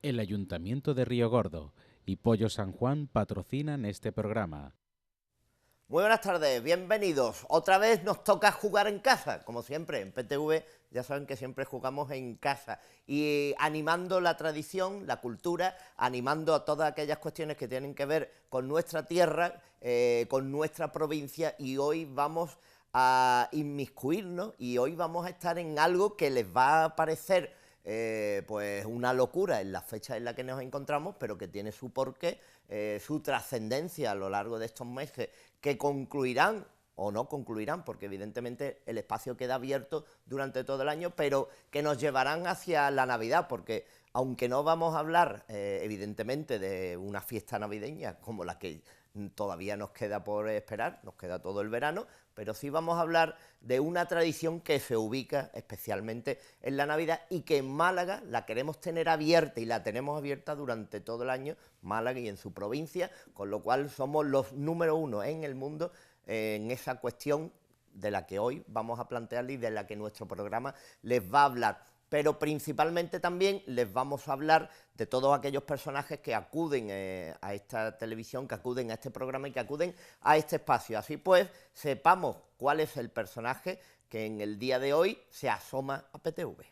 El Ayuntamiento de Río Gordo y Pollo San Juan patrocinan este programa. Muy buenas tardes, bienvenidos. Otra vez nos toca jugar en casa, como siempre, en PTV ya saben que siempre jugamos en casa y animando la tradición, la cultura, animando a todas aquellas cuestiones que tienen que ver con nuestra tierra, con nuestra provincia, y hoy vamos a inmiscuirnos y hoy vamos a estar en algo que les va a parecer pues una locura en la fecha en la que nos encontramos, pero que tiene su porqué, su trascendencia a lo largo de estos meses, que concluirán o no concluirán, porque evidentemente el espacio queda abierto durante todo el año, pero que nos llevarán hacia la Navidad, porque aunque no vamos a hablar evidentemente de una fiesta navideña como la que todavía nos queda por esperar, nos queda todo el verano, pero sí vamos a hablar de una tradición que se ubica especialmente en la Navidad y que en Málaga la queremos tener abierta y la tenemos abierta durante todo el año, Málaga y en su provincia, con lo cual somos los número uno en el mundo en esa cuestión de la que hoy vamos a plantearles y de la que nuestro programa les va a hablar. Pero principalmente también les vamos a hablar de todos aquellos personajes que acuden a esta televisión, que acuden a este programa y que acuden a este espacio. Así pues, sepamos cuál es el personaje que en el día de hoy se asoma a PTV.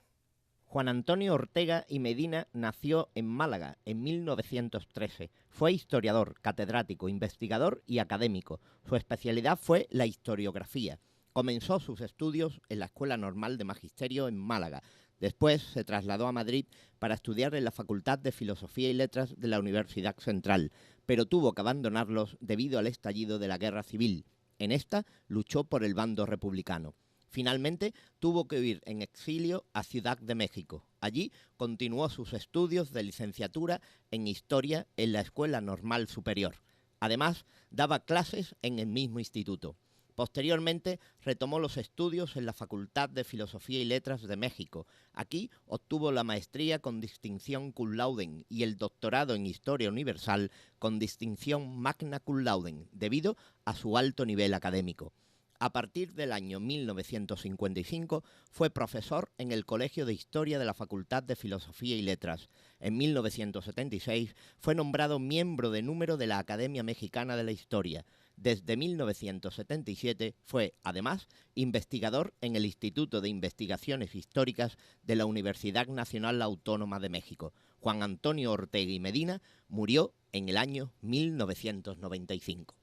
Juan Antonio Ortega y Medina nació en Málaga en 1913. Fue historiador, catedrático, investigador y académico. Su especialidad fue la historiografía. Comenzó sus estudios en la Escuela Normal de Magisterio en Málaga. Después se trasladó a Madrid para estudiar en la Facultad de Filosofía y Letras de la Universidad Central, pero tuvo que abandonarlos debido al estallido de la Guerra Civil. En esta luchó por el bando republicano. Finalmente tuvo que huir en exilio a Ciudad de México. Allí continuó sus estudios de licenciatura en Historia en la Escuela Normal Superior. Además, daba clases en el mismo instituto. Posteriormente retomó los estudios en la Facultad de Filosofía y Letras de México. Aquí obtuvo la maestría con distinción cum laude y el doctorado en Historia Universal con distinción magna cum laude, debido a su alto nivel académico. A partir del año 1955 fue profesor en el Colegio de Historia de la Facultad de Filosofía y Letras. En 1976 fue nombrado miembro de número de la Academia Mexicana de la Historia. Desde 1977 fue, además, investigador en el Instituto de Investigaciones Históricas de la Universidad Nacional Autónoma de México. Juan Antonio Ortega y Medina murió en el año 1995.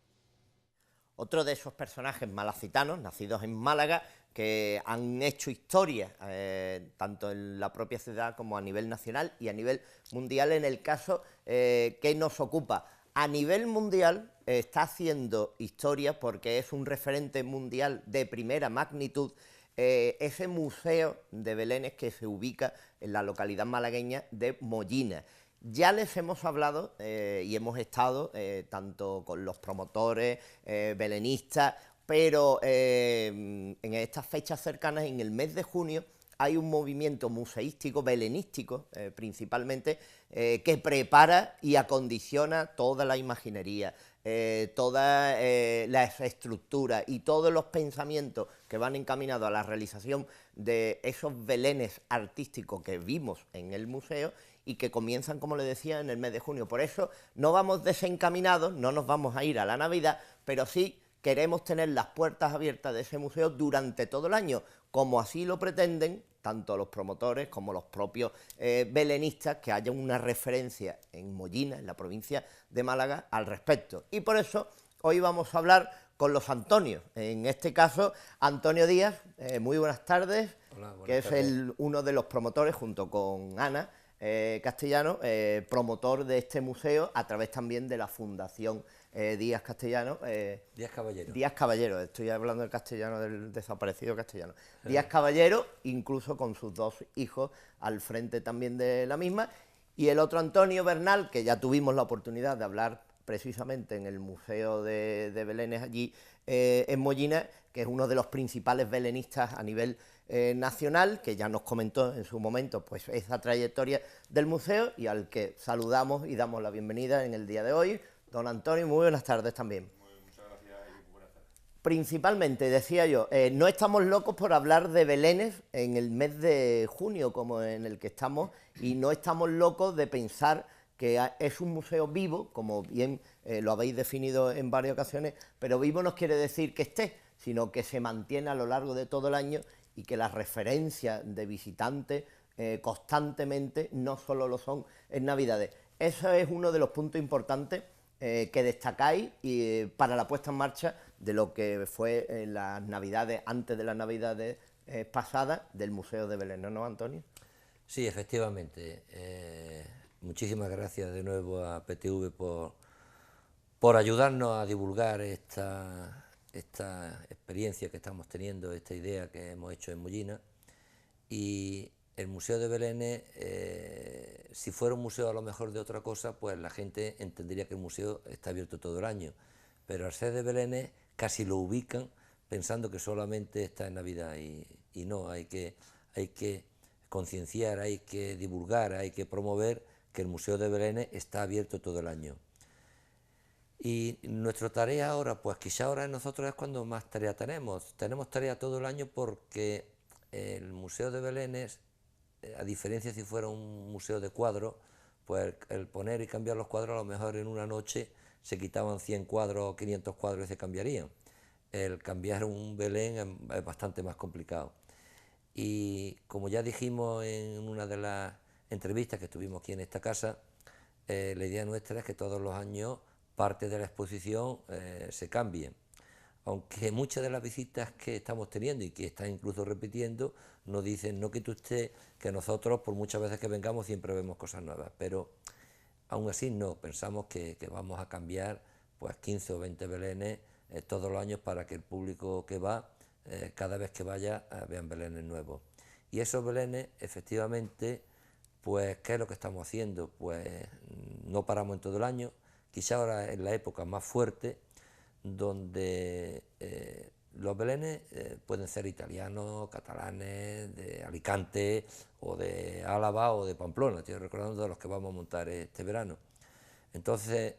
Otro de esos personajes malacitanos, nacidos en Málaga, que han hecho historia tanto en la propia ciudad como a nivel nacional y a nivel mundial en el caso que nos ocupa. A nivel mundial está haciendo historia porque es un referente mundial de primera magnitud, ese museo de Belénes que se ubica en la localidad malagueña de Mollina. Ya les hemos hablado y hemos estado tanto con los promotores, belenistas, pero en estas fechas cercanas, en el mes de junio, hay un movimiento museístico, belenístico principalmente, que prepara y acondiciona toda la imaginería, toda la estructura y todos los pensamientos que van encaminados a la realización de esos belenes artísticos que vimos en el museo y que comienzan, como le decía, en el mes de junio. Por eso no vamos desencaminados, no nos vamos a ir a la Navidad, pero sí queremos tener las puertas abiertas de ese museo durante todo el año, como así lo pretenden tanto los promotores como los propios belenistas, que haya una referencia en Mollina, en la provincia de Málaga, al respecto. Y por eso hoy vamos a hablar con los Antonios. En este caso, Antonio Díaz, muy buenas tardes. Hola, buenas que es tardes. uno de los promotores, junto con Ana Castellano, promotor de este museo a través también de la Fundación Díaz Castellano. Díaz Caballero. Díaz Caballero, estoy hablando del castellano, del desaparecido castellano. Díaz Caballero, incluso con sus dos hijos al frente también de la misma. Y el otro Antonio Bernal, que ya tuvimos la oportunidad de hablar precisamente en el Museo de Belénes allí en Mollina, que es uno de los principales belenistas a nivel nacional, que ya nos comentó en su momento pues esa trayectoria del museo y al que saludamos y damos la bienvenida en el día de hoy. Don Antonio, muy buenas tardes también. Muchas gracias y buenas tardes. Principalmente, decía yo, no estamos locos por hablar de belenes en el mes de junio como en el que estamos, y no estamos locos de pensar que es un museo vivo, como bien lo habéis definido en varias ocasiones, pero vivo no quiere decir que esté, sino que se mantiene a lo largo de todo el año y que las referencias de visitantes constantemente no solo lo son en Navidades. Eso es uno de los puntos importantes que destacáis para la puesta en marcha de lo que fue las Navidades, antes de las Navidades pasadas, del Museo de Belén, ¿no, Antonio? Sí, efectivamente. Muchísimas gracias de nuevo a PTV por ayudarnos a divulgar esta experiencia que estamos teniendo, esta idea que hemos hecho en Mollina. Y el Museo de Belén, si fuera un museo a lo mejor de otra cosa, pues la gente entendería que el museo está abierto todo el año, pero al ser de Belén casi lo ubican pensando que solamente está en Navidad, y no, hay que concienciar, hay que divulgar, hay que promover que el Museo de Belén está abierto todo el año. Y nuestra tarea ahora, pues quizá ahora nosotros es cuando más tarea tenemos tarea todo el año, porque el Museo de Belén es, a diferencia si fuera un museo de cuadros, pues el poner y cambiar los cuadros, a lo mejor en una noche se quitaban 100 cuadros o 500 cuadros y se cambiarían. El cambiar un Belén es bastante más complicado. Y como ya dijimos en una de las entrevistas que tuvimos aquí en esta casa, la idea nuestra es que todos los años parte de la exposición se cambie. Aunque muchas de las visitas que estamos teniendo y que están incluso repitiendo nos dicen, no quite usted, que nosotros por muchas veces que vengamos siempre vemos cosas nuevas, pero aún así no, pensamos que vamos a cambiar pues 15 o 20 belenes todos los años para que el público que va, cada vez que vaya, vean belenes nuevos. Y esos belenes, efectivamente, pues ¿qué es lo que estamos haciendo? Pues no paramos en todo el año, quizá ahora es la época más fuerte, donde los belenes pueden ser italianos, catalanes, de Alicante o de Álava o de Pamplona, estoy recordando de los que vamos a montar este verano. Entonces,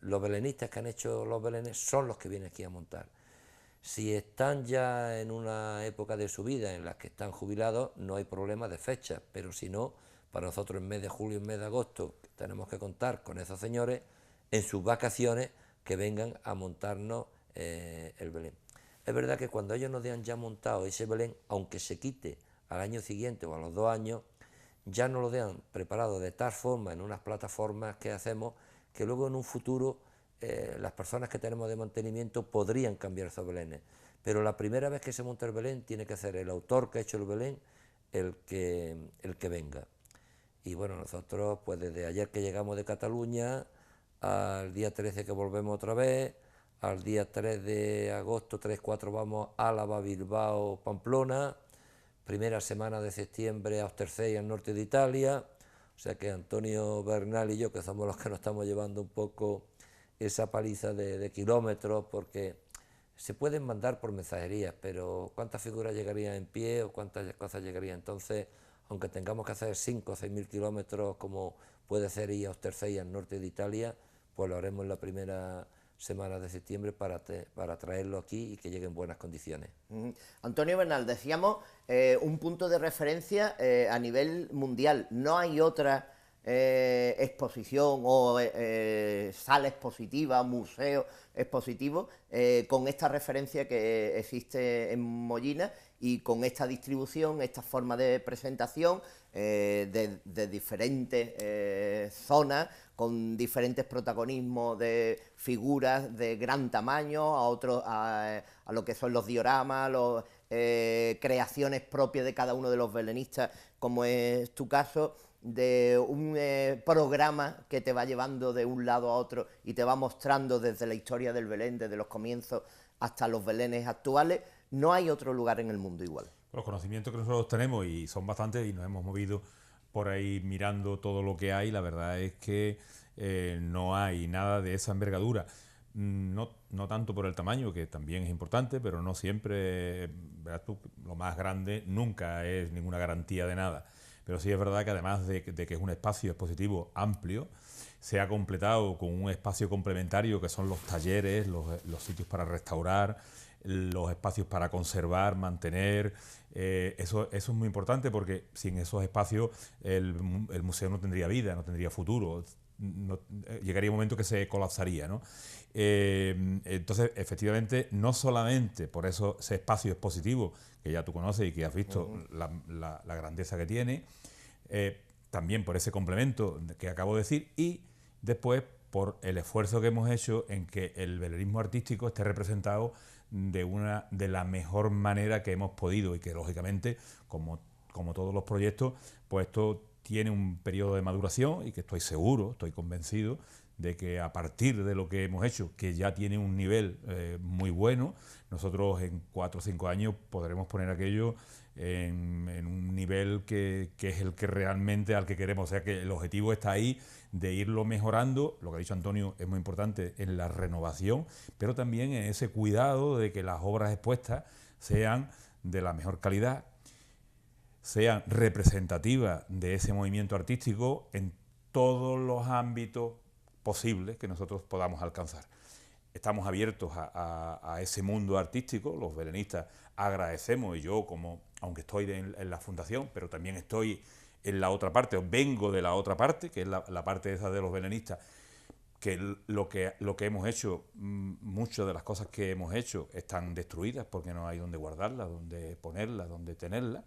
los belenistas que han hecho los belenes son los que vienen aquí a montar. Si están ya en una época de su vida en la que están jubilados, no hay problema de fecha, pero si no, para nosotros en mes de julio, en mes de agosto, tenemos que contar con esos señores en sus vacaciones que vengan a montarnos el Belén. Es verdad que cuando ellos nos hayan ya montado ese Belén, aunque se quite al año siguiente o a los 2 años, ya nos lo dejan preparado de tal forma en unas plataformas que hacemos, que luego en un futuro las personas que tenemos de mantenimiento podrían cambiar esos belenes. Pero la primera vez que se monta el Belén tiene que ser el autor que ha hecho el Belén el que venga. Y bueno, nosotros pues desde ayer que llegamos de Cataluña, al día 13 que volvemos otra vez, al día 3 de agosto, 3-4 vamos a Álava, Bilbao, Pamplona, primera semana de septiembre a Osterzey, al norte de Italia, o sea que Antonio Bernal y yo, que somos los que nos estamos llevando un poco esa paliza de kilómetros, porque se pueden mandar por mensajerías, pero ¿cuántas figuras llegarían en pie o cuántas cosas llegarían? Entonces, aunque tengamos que hacer 5 o 6 mil kilómetros, como puede ser ir a Osterzey, al norte de Italia, pues lo haremos en la primera semana de septiembre para traerlo aquí y que llegue en buenas condiciones. Antonio Bernal, decíamos un punto de referencia a nivel mundial. No hay otra exposición o sala expositiva, museo expositivo con esta referencia que existe en Mollina y con esta distribución, esta forma de presentación de diferentes zonas, con diferentes protagonismos de figuras de gran tamaño, a lo que son los dioramas, creaciones propias de cada uno de los belenistas, como es tu caso, de un programa que te va llevando de un lado a otro y te va mostrando desde la historia del Belén, desde los comienzos hasta los belenes actuales. No hay otro lugar en el mundo igual. Los conocimientos que nosotros tenemos, y son bastantes, y nos hemos movido por ahí mirando todo lo que hay, la verdad es que no hay nada de esa envergadura. No tanto por el tamaño, que también es importante, pero no siempre, ¿verdad tú? Lo más grande nunca es ninguna garantía de nada. pero sí es verdad que además de que es un espacio expositivo amplio, se ha completado con un espacio complementario que son los talleres, los sitios para restaurar, los espacios para conservar, mantener. Eso es muy importante porque sin esos espacios el museo no tendría vida, no tendría futuro. Llegaría un momento que se colapsaría, ¿no? Entonces, efectivamente, no solamente por eso ese espacio expositivo que ya tú conoces y que has visto la grandeza que tiene, también por ese complemento que acabo de decir, y después por el esfuerzo que hemos hecho en que el velerismo artístico esté representado de la mejor manera que hemos podido, y que lógicamente, como todos los proyectos, pues esto tiene un periodo de maduración, y que estoy seguro, estoy convencido de que a partir de lo que hemos hecho, que ya tiene un nivel muy bueno, nosotros en 4 o 5 años podremos poner aquello en un nivel que es el que realmente al que queremos. O sea que el objetivo está ahí, de irlo mejorando. Lo que ha dicho Antonio es muy importante en la renovación, pero también en ese cuidado de que las obras expuestas sean de la mejor calidad, sean representativas de ese movimiento artístico en todos los ámbitos posibles que nosotros podamos alcanzar. Estamos abiertos a ese mundo artístico, los belenistas agradecemos, y yo, aunque estoy en la fundación, pero también estoy en la otra parte, o vengo de la otra parte, que es la parte esa de los belenistas, que lo que hemos hecho, muchas de las cosas que hemos hecho están destruidas porque no hay donde guardarlas, donde ponerlas, donde tenerlas,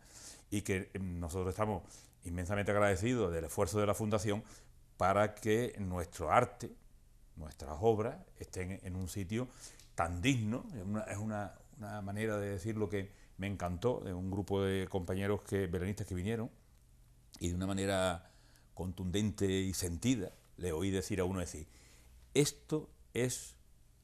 y que nosotros estamos inmensamente agradecidos del esfuerzo de la fundación para que nuestro arte, nuestras obras, estén en un sitio tan digno. Es una manera de decir lo que me encantó, de un grupo de compañeros belenistas que vinieron, y de una manera contundente y sentida le oí decir a uno, esto es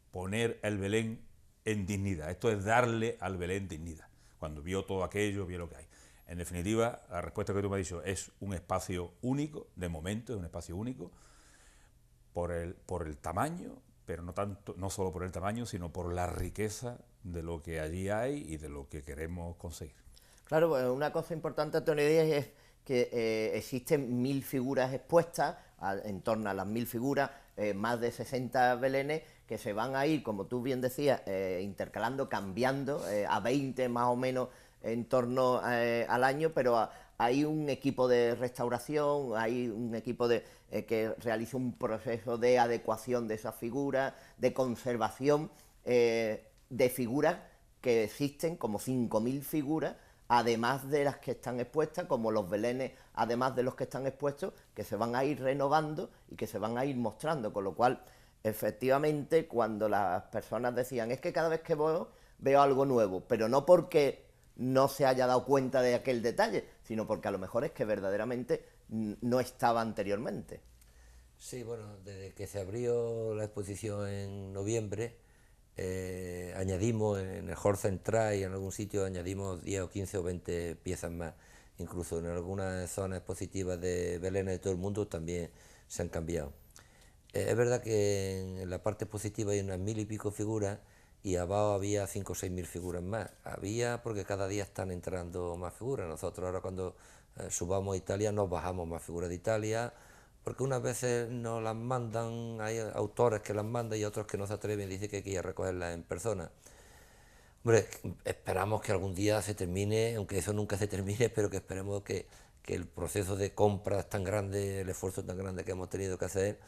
poner el Belén en dignidad, esto es darle al Belén dignidad. Cuando vio todo aquello, vio lo que hay. En definitiva, la respuesta que tú me has dicho es un espacio único, de momento es un espacio único, por el tamaño, pero no solo por el tamaño, sino por la riqueza de lo que allí hay y de lo que queremos conseguir. Claro, pues una cosa importante, Antonio Díaz, es que existen 1000 figuras expuestas, en torno a las 1000 figuras, más de 60 belenes, que se van a ir, como tú bien decías, intercalando, cambiando, a 20 más o menos en torno al año, pero hay un equipo de restauración, hay un equipo que realiza un proceso de adecuación de esas figuras, de conservación de figuras que existen, como 5000 figuras, además de las que están expuestas, como los belenes, además de los que están expuestos, que se van a ir renovando y que se van a ir mostrando, con lo cual, efectivamente, cuando las personas decían, es que cada vez que veo algo nuevo, pero no porque no se haya dado cuenta de aquel detalle, sino porque a lo mejor es que verdaderamente no estaba anteriormente. Sí, bueno, desde que se abrió la exposición en noviembre, añadimos en el hall central y en algún sitio añadimos 10 o 15 o 20 piezas más. Incluso en algunas zonas expositivas de belenes de todo el mundo también se han cambiado. Es verdad que en la parte expositiva hay unas 1000 y pico figuras, y abajo había 5 o 6 mil figuras más. Había porque cada día están entrando más figuras. Nosotros ahora cuando subamos a Italia nos bajamos más figuras de Italia, porque unas veces nos las mandan, hay autores que las mandan y otros que no se atreven y dicen que hay que ir a recogerlas en persona. Hombre, esperamos que algún día se termine, aunque eso nunca se termine, pero que esperemos que el proceso de compras tan grande, el esfuerzo tan grande que hemos tenido que hacer,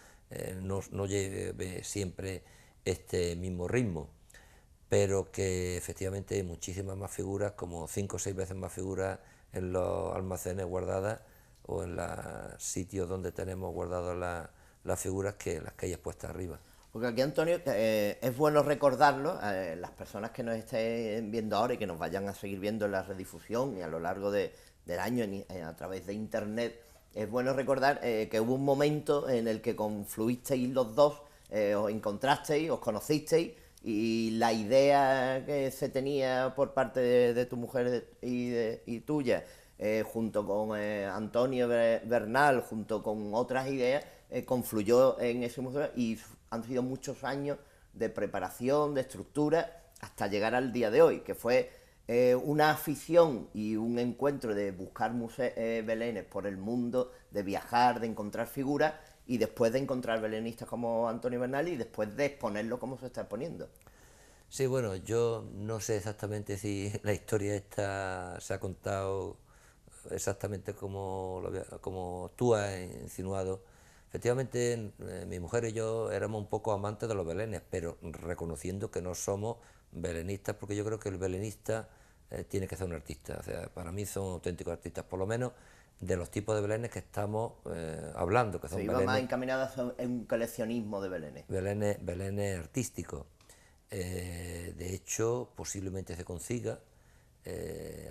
no lleve siempre este mismo ritmo, pero que efectivamente hay muchísimas más figuras, como 5 o 6 veces más figuras en los almacenes guardadas o en los sitios donde tenemos guardadas las figuras que las que hay expuestas arriba. Porque aquí, Antonio, es bueno recordarlo, las personas que nos estén viendo ahora y que nos vayan a seguir viendo en la redifusión y a lo largo del año a través de internet, es bueno recordar que hubo un momento en el que confluisteis los dos, os encontrasteis, os conocisteis, y la idea que se tenía por parte de tu mujer y tuya, junto con Antonio Bernal, junto con otras ideas, confluyó en ese museo, y han sido muchos años de preparación, de estructura, hasta llegar al día de hoy, que fue una afición y un encuentro de buscar belenes por el mundo, de viajar, de encontrar figuras y después de encontrar belenistas como Antonio Bernal y después de exponerlo como se está exponiendo. Sí, bueno, yo no sé exactamente si la historia esta se ha contado exactamente como tú has insinuado. Efectivamente, mi mujer y yo éramos un poco amantes de los belenes, pero reconociendo que no somos belenistas, porque yo creo que el belenista tiene que ser un artista. O sea, para mí son auténticos artistas, por lo menos de los tipos de belenes que estamos hablando, que son Se iba más encaminado a un coleccionismo de belenes. belenes artísticos. De hecho, posiblemente se consiga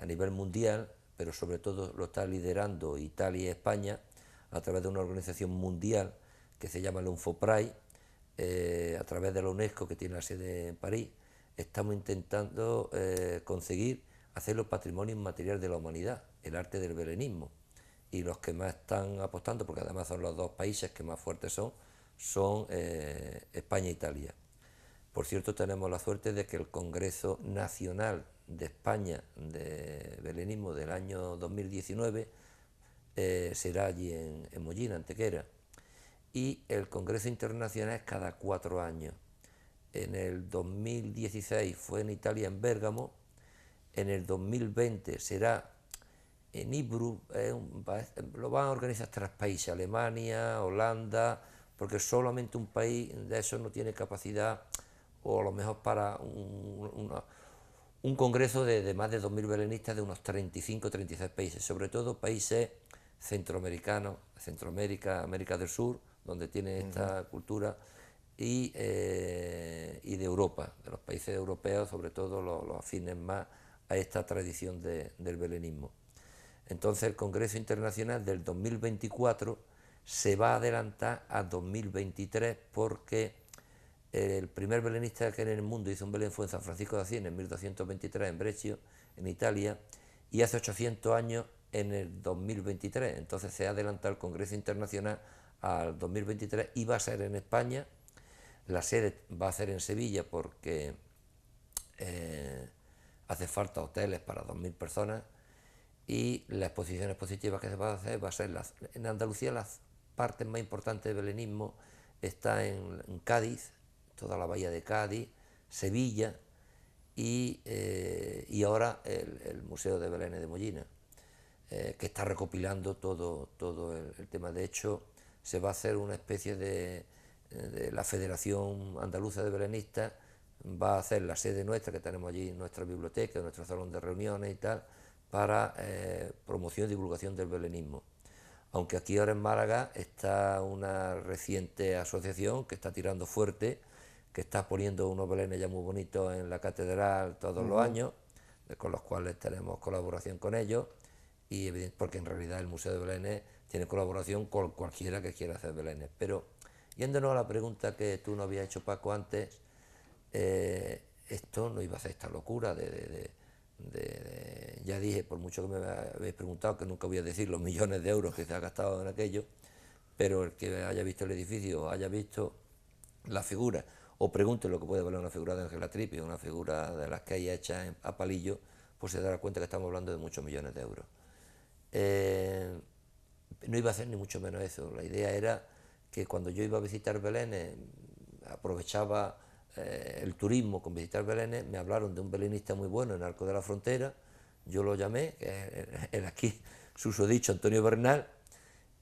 a nivel mundial, pero sobre todo lo está liderando Italia y España a través de una organización mundial que se llama el UNFOPRAI, a través de la UNESCO, que tiene la sede en París. Estamos intentando conseguir hacerlo patrimonio inmaterial de la humanidad, el arte del belenismo. Y los que más están apostando, porque además son los dos países que más fuertes son España e Italia. Por cierto, tenemos la suerte de que el Congreso Nacional de España de Belenismo del año 2019 será allí en Mollina, Antequera, y el Congreso Internacional es cada 4 años. En el 2016 fue en Italia, en Bérgamo, en el 2020 será en Innsbruck, lo van a organizar 3 países, Alemania, Holanda, porque solamente un país de esos no tiene capacidad, o a lo mejor para un congreso de más de 2.000 belenistas de unos 35 o 36 países, sobre todo países centroamericanos, Centroamérica, América del Sur, donde tiene esta cultura, y de Europa, de los países europeos, sobre todo los afines más a esta tradición del belenismo. Entonces el Congreso Internacional del 2024 se va a adelantar a 2023 porque el primer belenista que en el mundo hizo un Belén fue en San Francisco de Asís en 1223 en Brescia, en Italia, y hace 800 años en el 2023. Entonces se ha adelantado el Congreso Internacional al 2023 y va a ser en España. La sede va a ser en Sevilla porque hace falta hoteles para 2.000 personas, y las exposiciones positivas que se va a hacer va a ser en Andalucía. Las partes más importantes de belenismo está en Cádiz, toda la bahía de Cádiz, Sevilla y ahora el Museo de Belén de Mollina, que está recopilando todo el tema. De hecho, se va a hacer una especie de la Federación Andaluza de Belenistas, va a hacer la sede nuestra, que tenemos allí nuestra biblioteca, nuestro salón de reuniones y tal, para promoción y divulgación del belenismo. Aunque aquí ahora en Málaga está una reciente asociación que está tirando fuerte, que está poniendo unos belenes ya muy bonitos en la catedral todos los años, con los cuales tenemos colaboración con ellos, y porque en realidad el Museo de Belenes tiene colaboración con cualquiera que quiera hacer belenes. Pero yéndonos a la pregunta que tú nos habías hecho, Paco, antes, esto no iba a ser esta locura ya dije, por mucho que me habéis preguntado, que nunca voy a decir los millones de euros que se ha gastado en aquello, pero el que haya visto el edificio, haya visto la figura, o pregunte lo que puede valer una figura de Ángela Tripi, una figura de las que hay hechas a palillo, pues se dará cuenta que estamos hablando de muchos millones de euros. No iba a hacer ni mucho menos eso. La idea era que cuando yo iba a visitar Belénes, aprovechaba el turismo con visitar Belénes. Me hablaron de un belenista muy bueno en Arco de la Frontera, yo lo llamé, que es aquí susodicho Antonio Bernal,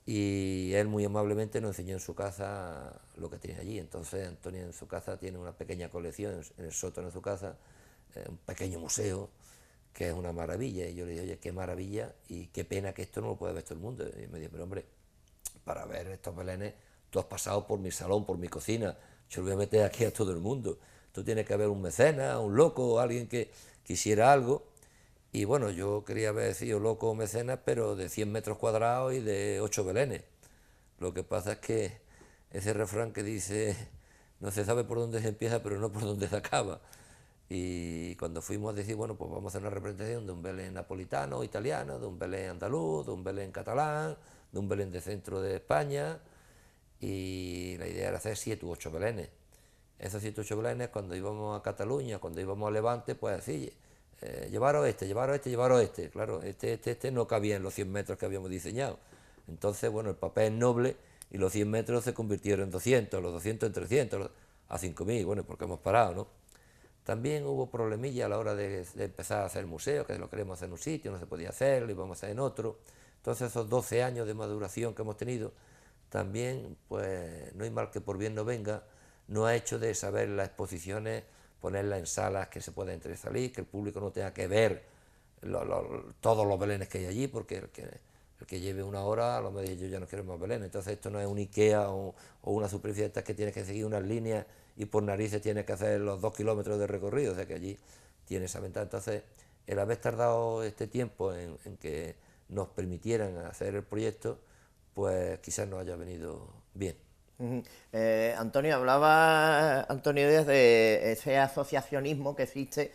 y él muy amablemente nos enseñó en su casa lo que tiene allí. Entonces Antonio en su casa tiene una pequeña colección, en el sótano de su casa, un pequeño museo, que es una maravilla. Y yo le dije, oye, qué maravilla, y qué pena que esto no lo puede ver todo el mundo. Y me dijo, pero hombre, para ver estos belenes, tú has pasado por mi salón, por mi cocina, yo lo voy a meter aquí a todo el mundo. Tú tienes que haber un mecenas, un loco, alguien que quisiera algo. Y bueno, yo quería haber sido loco o mecenas, pero de 100 metros cuadrados y de 8 belenes. Lo que pasa es que ese refrán que dice, no se sabe por dónde se empieza, pero no por dónde se acaba. Y cuando fuimos a decir, bueno, pues vamos a hacer una representación de un Belén napolitano, italiano, de un Belén andaluz, de un Belén catalán, de un Belén de centro de España, y la idea era hacer 7 u 8 belenes. Esos 7 u 8 belenes, cuando íbamos a Cataluña, cuando íbamos a Levante, pues así, llevaros este, llevaros este, llevaros este. Claro, este no cabía en los 100 metros que habíamos diseñado. Entonces, bueno, el papel es noble y los 100 metros se convirtieron en 200, los 200 en 300, a 5.000, bueno, porque hemos parado, ¿no? También hubo problemilla a la hora de empezar a hacer el museo, que lo queremos hacer en un sitio, no se podía hacer, lo íbamos a hacer en otro. Entonces, esos 12 años de maduración que hemos tenido, también, pues, no hay mal que por bien no venga, no ha hecho de saber las exposiciones, ponerlas en salas que se pueda entrar y salir, que el público no tenga que ver todos los belenes que hay allí, porque el que lleve una hora a lo mejor yo ya no quiero más belenes. Entonces esto no es un IKEA o una superficie de estas que tienes que seguir unas líneas y por narices tienes que hacer los 2 kilómetros de recorrido, o sea que allí tienes esa ventaja. Entonces el haber tardado este tiempo en que nos permitieran hacer el proyecto, pues quizás nos haya venido bien. Antonio, hablaba Antonio Díaz de ese asociacionismo que existe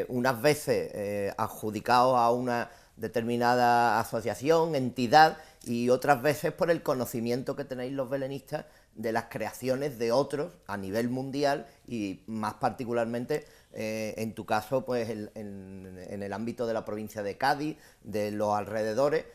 unas veces adjudicado a una determinada asociación, entidad, y otras veces por el conocimiento que tenéis los belenistas de las creaciones de otros a nivel mundial y más particularmente en tu caso pues en el ámbito de la provincia de Cádiz, de los alrededores.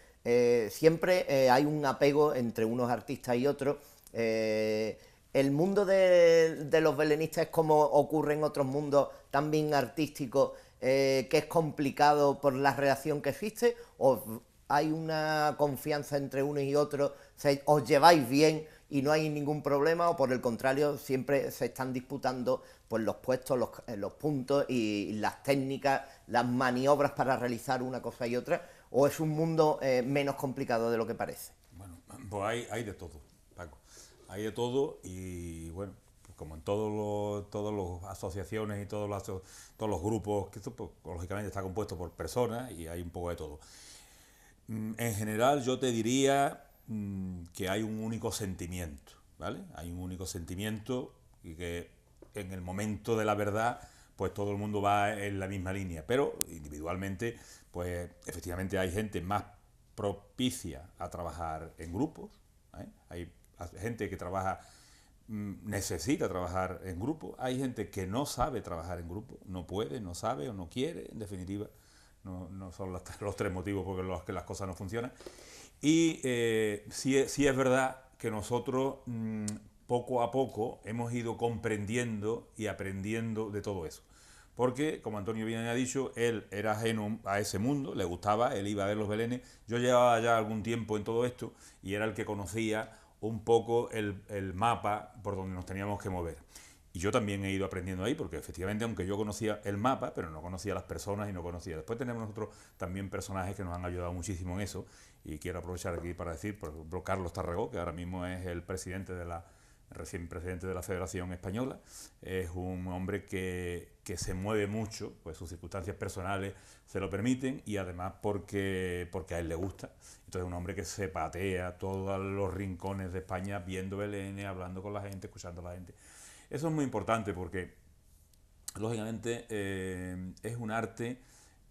Siempre hay un apego entre unos artistas y otros. El mundo de los belenistas es como ocurre en otros mundos también artísticos, que es complicado por la relación que existe, o hay una confianza entre unos y otros, os lleváis bien y no hay ningún problema, o por el contrario siempre se están disputando pues los puestos, los puntos y las técnicas, las maniobras para realizar una cosa y otra, o es un mundo menos complicado de lo que parece? Bueno, pues hay de todo, Paco. Hay de todo y bueno, pues como en todas las asociaciones y todos los grupos, que esto pues, lógicamente está compuesto por personas y hay un poco de todo. En general yo te diría que hay un único sentimiento, ¿vale? Hay un único sentimiento y que en el momento de la verdad pues todo el mundo va en la misma línea, pero individualmente pues efectivamente hay gente más propicia a trabajar en grupos, ¿eh? Hay gente que necesita trabajar en grupo, hay gente que no sabe trabajar en grupo, no puede, no sabe o no quiere, en definitiva, no son los 3 motivos por los que las cosas no funcionan. Y sí es verdad que nosotros poco a poco hemos ido comprendiendo y aprendiendo de todo eso. Porque, como Antonio bien ha dicho, él era ajeno a ese mundo, le gustaba, él iba a ver los belenes. Yo llevaba ya algún tiempo en todo esto y era el que conocía un poco el mapa por donde nos teníamos que mover. Y yo también he ido aprendiendo ahí, porque efectivamente, aunque yo conocía el mapa, pero no conocía las personas y no conocía. Después tenemos nosotros también personajes que nos han ayudado muchísimo en eso. Y quiero aprovechar aquí para decir, por ejemplo, Carlos Tarragó, que ahora mismo es el recién presidente de la Federación Española. Es un hombre que se mueve mucho, pues sus circunstancias personales se lo permiten y además porque a él le gusta. Entonces es un hombre que se patea todos los rincones de España viendo Belén, hablando con la gente, escuchando a la gente. Eso es muy importante porque, lógicamente, es un arte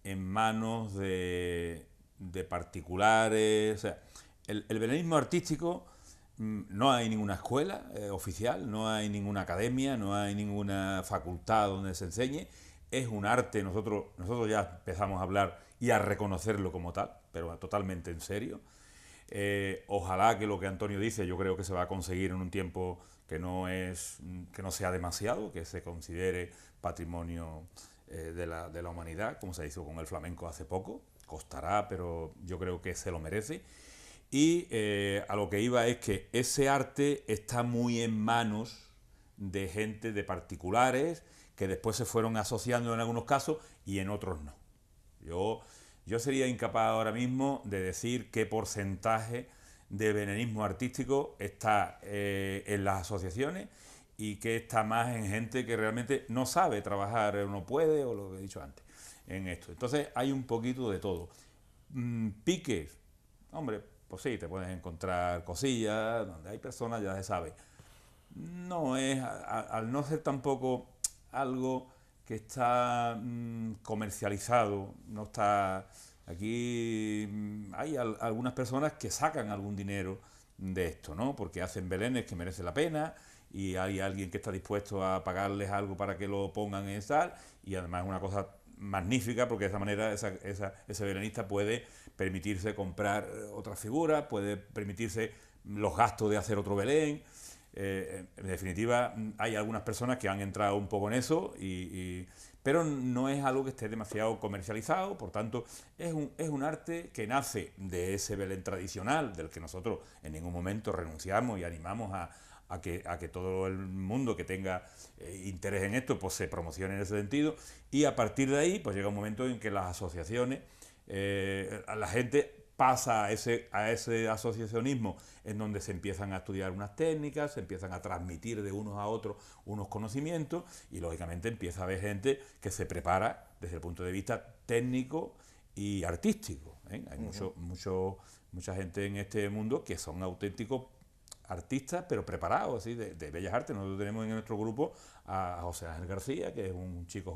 en manos de particulares. O sea, el belenismo artístico, no hay ninguna escuela oficial, no hay ninguna academia, no hay ninguna facultad donde se enseñe. Es un arte, nosotros ya empezamos a hablar y a reconocerlo como tal, pero totalmente en serio. Ojalá que lo que Antonio dice, yo creo que se va a conseguir en un tiempo que no sea demasiado, que se considere patrimonio de la humanidad, como se hizo con el flamenco hace poco. Costará, pero yo creo que se lo merece. Y a lo que iba es que ese arte está muy en manos de gente, de particulares, que después se fueron asociando en algunos casos y en otros no. Yo sería incapaz ahora mismo de decir qué porcentaje de belenismo artístico está en las asociaciones y qué está más en gente que realmente no sabe trabajar o no puede, o lo que he dicho antes, en esto. Entonces hay un poquito de todo. Piques, hombre, pues sí, te puedes encontrar cosillas, donde hay personas, ya se sabe. No es, al no ser tampoco algo que está comercializado, no está... Aquí hay algunas personas que sacan algún dinero de esto, ¿no? Porque hacen belenes que merece la pena y hay alguien que está dispuesto a pagarles algo para que lo pongan en tal, y además es una cosa magnífica, porque de esa manera ese belenista puede permitirse comprar otras figuras, puede permitirse los gastos de hacer otro Belén. En definitiva, hay algunas personas que han entrado un poco en eso, pero no es algo que esté demasiado comercializado. Por tanto, es un arte que nace de ese Belén tradicional, del que nosotros en ningún momento renunciamos y animamos a que todo el mundo que tenga interés en esto pues se promocione en ese sentido, y a partir de ahí pues llega un momento en que las asociaciones, la gente pasa a ese asociacionismo en donde se empiezan a estudiar unas técnicas, se empiezan a transmitir de unos a otros unos conocimientos, y lógicamente empieza a haber gente que se prepara desde el punto de vista técnico y artístico, ¿eh? Hay mucha gente en este mundo que son auténticos artistas, pero preparados, así, de bellas artes. Nosotros tenemos en nuestro grupo a José Ángel García, que es un chico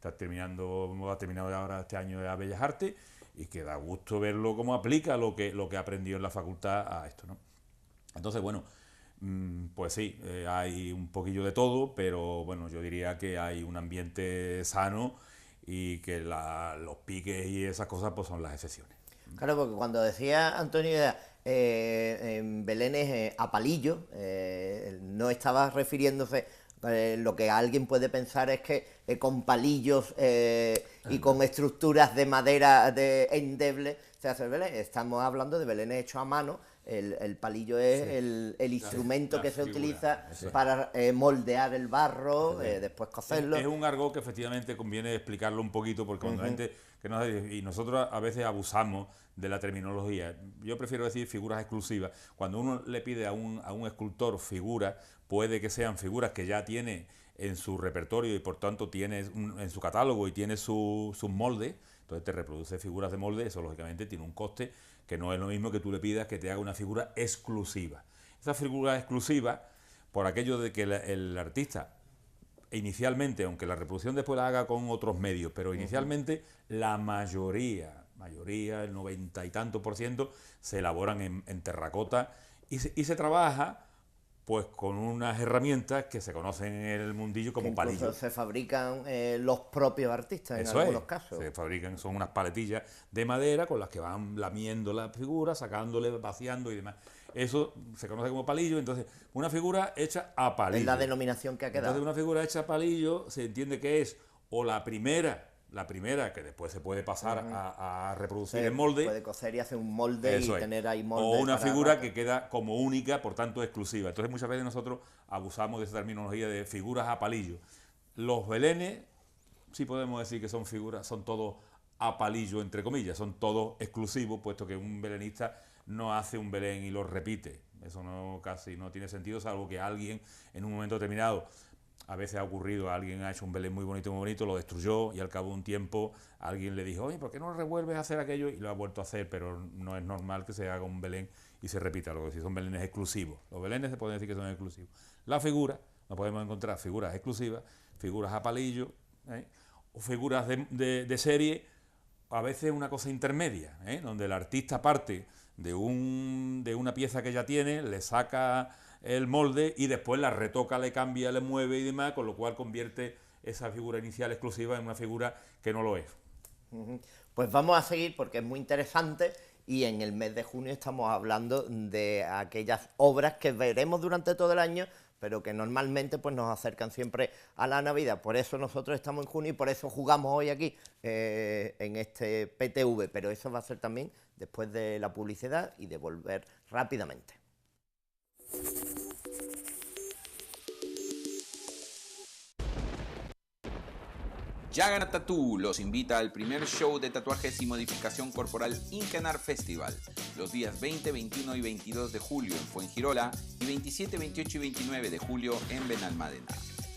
ha terminado ahora este año de Bellas Artes, y que da gusto verlo cómo aplica lo que ha aprendido en la facultad a esto, ¿no? Entonces, bueno, pues sí, hay un poquillo de todo, pero bueno, yo diría que hay un ambiente sano y que los piques y esas cosas pues son las excepciones. Claro, porque cuando decía Antonio en Belénes a palillo, no estaba refiriéndose, lo que alguien puede pensar es que con palillos y con estructuras de madera endeble se hace el Belén. Estamos hablando de Belénes hechos a mano. El palillo es el instrumento que se utiliza para moldear el barro, después cocerlo. Es un argot que efectivamente conviene explicarlo un poquito, porque cuando la gente y nosotros a veces abusamos de la terminología. Yo prefiero decir figuras exclusivas. Cuando uno le pide a un escultor figuras, puede que sean figuras que ya tiene en su repertorio y por tanto tiene en su catálogo y tiene sus moldes. Entonces te reproduce figuras de molde. Eso lógicamente tiene un coste que no es lo mismo que tú le pidas que te haga una figura exclusiva. Esa figura exclusiva, por aquello de que el artista inicialmente, aunque la reproducción después la haga con otros medios, pero inicialmente la mayoría, el 90 y tanto % se elaboran en terracota y se trabaja pues con unas herramientas que se conocen en el mundillo como palillos. Se fabrican los propios artistas en algunos casos. Se fabrican, son unas paletillas de madera con las que van lamiendo la figura, sacándole, vaciando y demás. Eso se conoce como palillo. Entonces, una figura hecha a palillo. Es la denominación que ha quedado. Entonces, una figura hecha a palillo se entiende que es o la primera que después se puede pasar a reproducir en molde. Puede coser y hacer un molde y tener ahí molde. O una figura que queda como única, por tanto exclusiva. Entonces muchas veces nosotros abusamos de esa terminología de figuras a palillo. Los belenes, sí podemos decir que son figuras, son todos a palillo, entre comillas, son todos exclusivos, puesto que un belenista no hace un belén y lo repite. Eso casi no tiene sentido, salvo que alguien en un momento determinado, a veces ha ocurrido, alguien ha hecho un belén muy bonito, lo destruyó y al cabo de un tiempo alguien le dijo, oye, ¿por qué no revuelves a hacer aquello? Y lo ha vuelto a hacer, pero no es normal que se haga un belén y se repita, lo que sí son belenes exclusivos. Los belenes se pueden decir que son exclusivos. La figura, no podemos encontrar figuras exclusivas, figuras a palillo, o figuras de serie, a veces una cosa intermedia, donde el artista parte de una pieza que ya tiene, le saca el molde y después la retoca, le cambia, le mueve y demás, con lo cual convierte esa figura inicial exclusiva en una figura que no lo es. Pues vamos a seguir porque es muy interesante, y en el mes de junio estamos hablando de aquellas obras que veremos durante todo el año, pero que normalmente pues nos acercan siempre a la Navidad. Por eso nosotros estamos en junio y por eso jugamos hoy aquí en este PTV, pero eso va a ser también después de la publicidad y de volver rápidamente. Yagar Tattoo los invita al primer show de tatuajes y modificación corporal Inkenar Festival, los días 20, 21 y 22 de julio en Fuengirola y 27, 28 y 29 de julio en Benalmádena.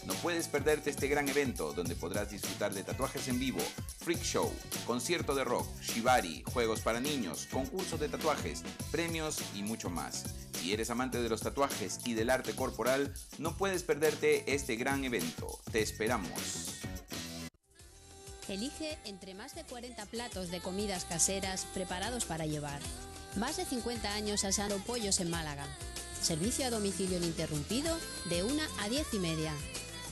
No puedes perderte este gran evento donde podrás disfrutar de tatuajes en vivo, freak show, concierto de rock, shibari, juegos para niños, concursos de tatuajes, premios y mucho más. Si eres amante de los tatuajes y del arte corporal, no puedes perderte este gran evento. Te esperamos. Elige entre más de 40 platos de comidas caseras preparados para llevar. Más de 50 años asando pollos en Málaga. Servicio a domicilio ininterrumpido de 1 a 10:30.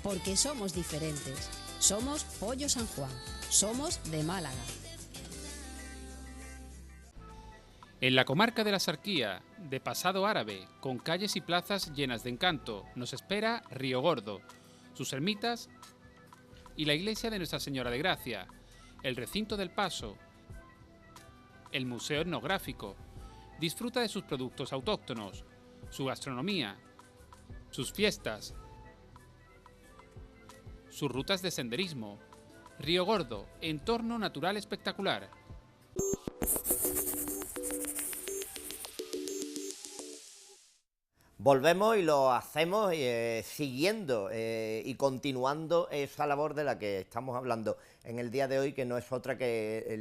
Porque somos diferentes. Somos Pollo San Juan. Somos de Málaga. En la comarca de la Sarquía, de pasado árabe, con calles y plazas llenas de encanto, nos espera Río Gordo, sus ermitas y la iglesia de Nuestra Señora de Gracia, el recinto del Paso, el museo etnográfico. Disfruta de sus productos autóctonos, su gastronomía, sus fiestas, sus rutas de senderismo. Río Gordo, entorno natural espectacular. Volvemos y lo hacemos siguiendo y continuando esa labor de la que estamos hablando en el día de hoy, que no es otra que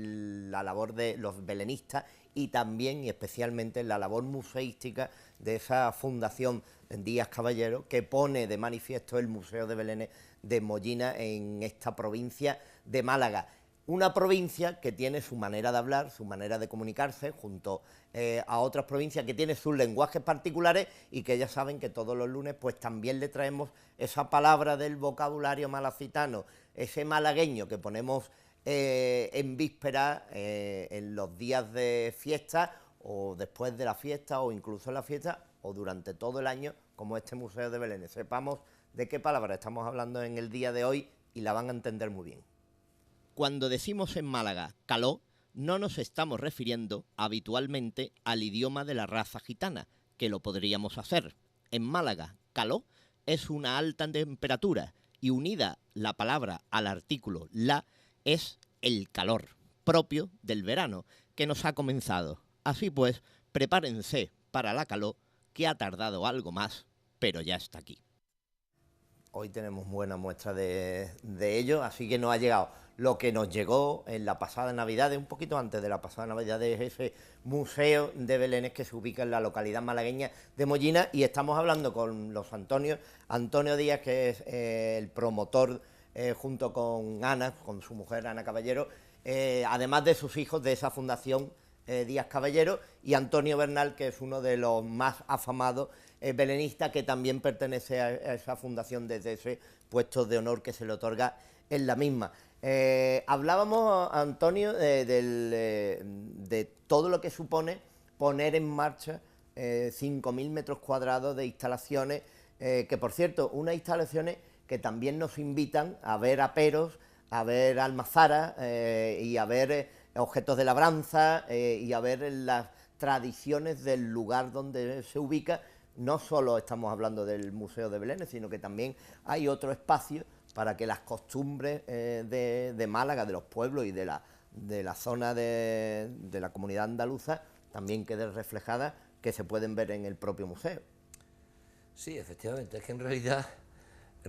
la labor de los belenistas y también y especialmente la labor museística de esa Fundación Díaz Caballero, que pone de manifiesto el Museo de Belénes de Mollina en esta provincia de Málaga. Una provincia que tiene su manera de hablar, su manera de comunicarse, junto a otras provincias que tienen sus lenguajes particulares y que ya saben que todos los lunes pues también le traemos esa palabra del vocabulario malacitano, ese malagueño que ponemos en víspera, en los días de fiesta o después de la fiesta o incluso en la fiesta o durante todo el año, como este Museo de Belénes. Sepamos de qué palabra estamos hablando en el día de hoy y la van a entender muy bien. Cuando decimos en Málaga caló, no nos estamos refiriendo habitualmente al idioma de la raza gitana, que lo podríamos hacer. En Málaga, caló es una alta temperatura y unida la palabra al artículo la es el calor propio del verano que nos ha comenzado. Así pues, prepárense para la caló, que ha tardado algo más, pero ya está aquí. Hoy tenemos buena muestra de ello, así que nos ha llegado lo que nos llegó en la pasada Navidad, un poquito antes de la pasada Navidad, es ese Museo de Belénes que se ubica en la localidad malagueña de Mollina, y estamos hablando con los Antonio Díaz, que es el promotor junto con Ana, con su mujer Ana Caballero, además de sus hijos de esa fundación Díaz Caballero, y Antonio Bernal, que es uno de los más afamados belenistas, que también pertenece a esa fundación desde ese puesto de honor que se le otorga en la misma. Hablábamos, Antonio, de todo lo que supone poner en marcha 5.000 metros cuadrados de instalaciones, que por cierto, unas instalaciones que también nos invitan a ver aperos, a ver almazaras y a ver objetos de labranza y a ver las tradiciones del lugar donde se ubica. No solo estamos hablando del Museo de Belénes, sino que también hay otro espacio para que las costumbres de Málaga, de los pueblos y de la zona de la comunidad andaluza también queden reflejadas, que se pueden ver en el propio museo. Sí, efectivamente, es que en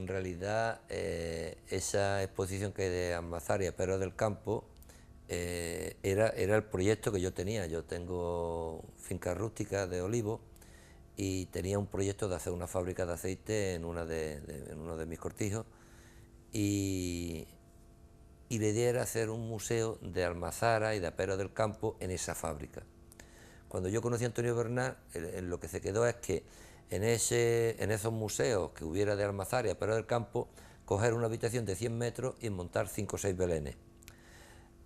realidad esa exposición que hay de Almazaria, pero del campo, era el proyecto que yo tenía. Yo tengo fincas rústicas de olivo y tenía un proyecto de hacer una fábrica de aceite en uno de mis cortijos, y la idea era hacer un museo de almazara y de aperos del campo en esa fábrica. Cuando yo conocí a Antonio Bernal, en lo que se quedó es que en esos museos que hubiera de almazara y aperos del campo, coger una habitación de 100 metros y montar 5 o 6 belenes.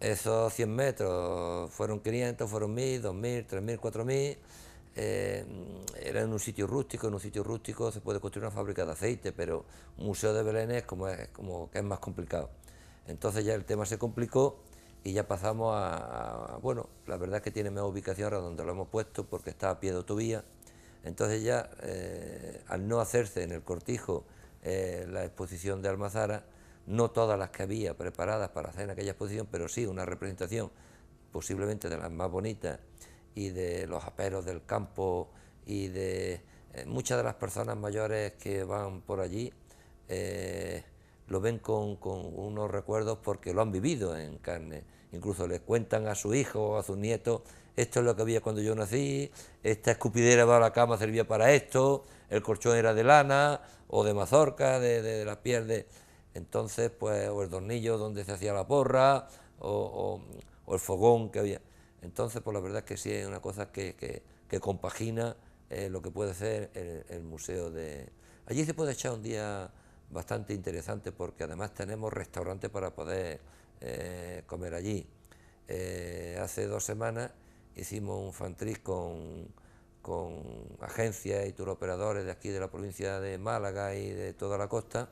Esos 100 metros fueron 500, fueron 1.000, 2.000, 3.000, 4.000... era en un sitio rústico. En un sitio rústico se puede construir una fábrica de aceite, pero un museo de Belénes como que es más complicado. Entonces ya el tema se complicó y ya pasamos bueno, la verdad es que tiene mejor ubicación ahora donde lo hemos puesto, porque está a pie de autovía. Entonces ya al no hacerse en el cortijo la exposición de Almazara, no todas las que había preparadas para hacer en aquella exposición, pero sí una representación posiblemente de las más bonitas y de los aperos del campo, y de muchas de las personas mayores que van por allí lo ven con unos recuerdos porque lo han vivido en carne. Incluso les cuentan a su hijo o a sus nietos: esto es lo que había cuando yo nací, esta escupidera bajo la cama servía para esto, el colchón era de lana o de mazorca, de la piel de... Entonces, pues, o el tornillo donde se hacía la porra, o el fogón que había. Entonces, pues la verdad es que sí es una cosa que compagina lo que puede ser el museo de... Allí se puede echar un día bastante interesante, porque además tenemos restaurantes para poder comer allí. Hace 2 semanas hicimos un fan trip con agencias y turoperadores de aquí de la provincia de Málaga y de toda la costa,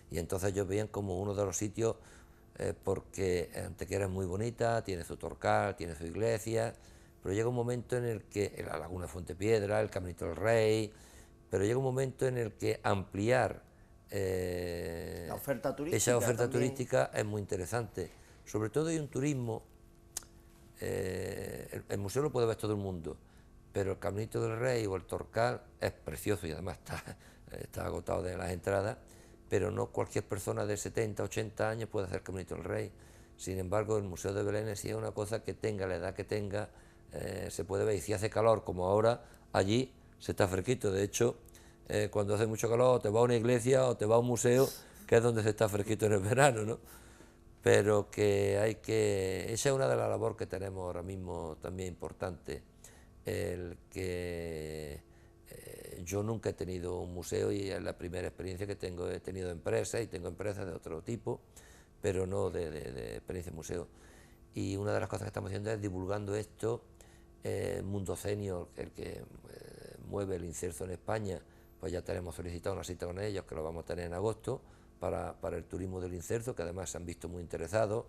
y entonces ellos veían como uno de los sitios, porque Antequera es muy bonita, tiene su Torcal, tiene su iglesia, pero llega un momento en el que la Laguna de Fuentepiedra, el Caminito del Rey, pero llega un momento en el que ampliar la oferta turística esa oferta también. turística es muy interesante. Sobre todo hay un turismo, el museo lo puede ver todo el mundo, pero el Caminito del Rey o el Torcal es precioso y además está agotado de las entradas, pero no cualquier persona de 70, 80 años puede hacer Caminito del Rey. Sin embargo, el Museo de Belén sí es una cosa que tenga la edad que tenga, se puede ver, y si hace calor como ahora, allí se está fresquito. De hecho, cuando hace mucho calor, o te va a una iglesia o te va a un museo, que es donde se está fresquito en el verano, ¿no? Pero esa es una de las labores que tenemos ahora mismo también importante, el que yo nunca he tenido un museo y es la primera experiencia que tengo. He tenido empresas y tengo empresas de otro tipo, pero no de experiencia en museo. Y una de las cosas que estamos haciendo es divulgando esto. Mundo Senior, el que mueve el inserso en España, pues ya tenemos solicitado una cita con ellos, que lo vamos a tener en agosto, para el turismo del inserso, que además se han visto muy interesados.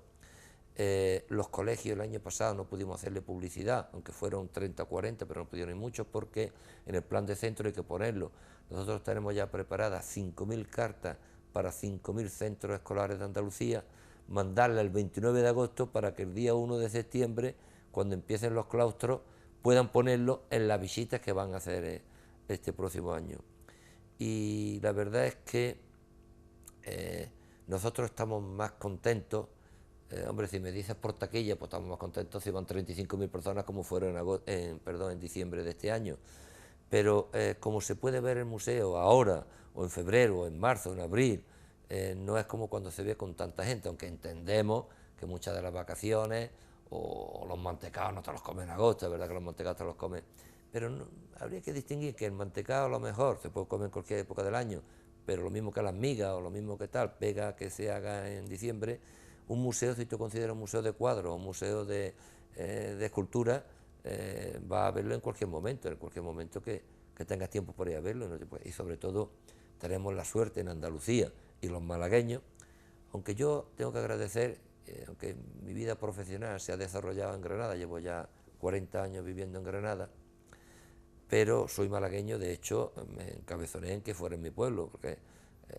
Los colegios el año pasado no pudimos hacerle publicidad, aunque fueron 30 o 40, pero no pudieron ir muchos, porque en el plan de centro hay que ponerlo. Nosotros tenemos ya preparadas 5.000 cartas para 5.000 centros escolares de Andalucía, mandarla el 29 de agosto para que el día 1 de septiembre, cuando empiecen los claustros, puedan ponerlo en las visitas que van a hacer este próximo año. Y la verdad es que nosotros estamos más contentos. Hombre, si me dices por taquilla, pues estamos más contentos si van 35.000 personas como fueron en diciembre de este año. Pero como se puede ver el museo ahora, o en febrero, o en marzo, o en abril, no es como cuando se ve con tanta gente, aunque entendemos que muchas de las vacaciones o los mantecados no te los comen en agosto, es verdad que los mantecados te los comen, pero no, habría que distinguir que el mantecado a lo mejor se puede comer en cualquier época del año, pero lo mismo que las migas o lo mismo que tal, pega que se haga en diciembre. Un museo, si tú consideras un museo de cuadros o un museo de escultura, va a verlo en cualquier momento que tengas tiempo para ir a verlo, ¿no? Y sobre todo tenemos la suerte en Andalucía y los malagueños, aunque yo tengo que agradecer, aunque mi vida profesional se ha desarrollado en Granada, llevo ya 40 años viviendo en Granada, pero soy malagueño. De hecho me encabezoné en que fuera en mi pueblo, porque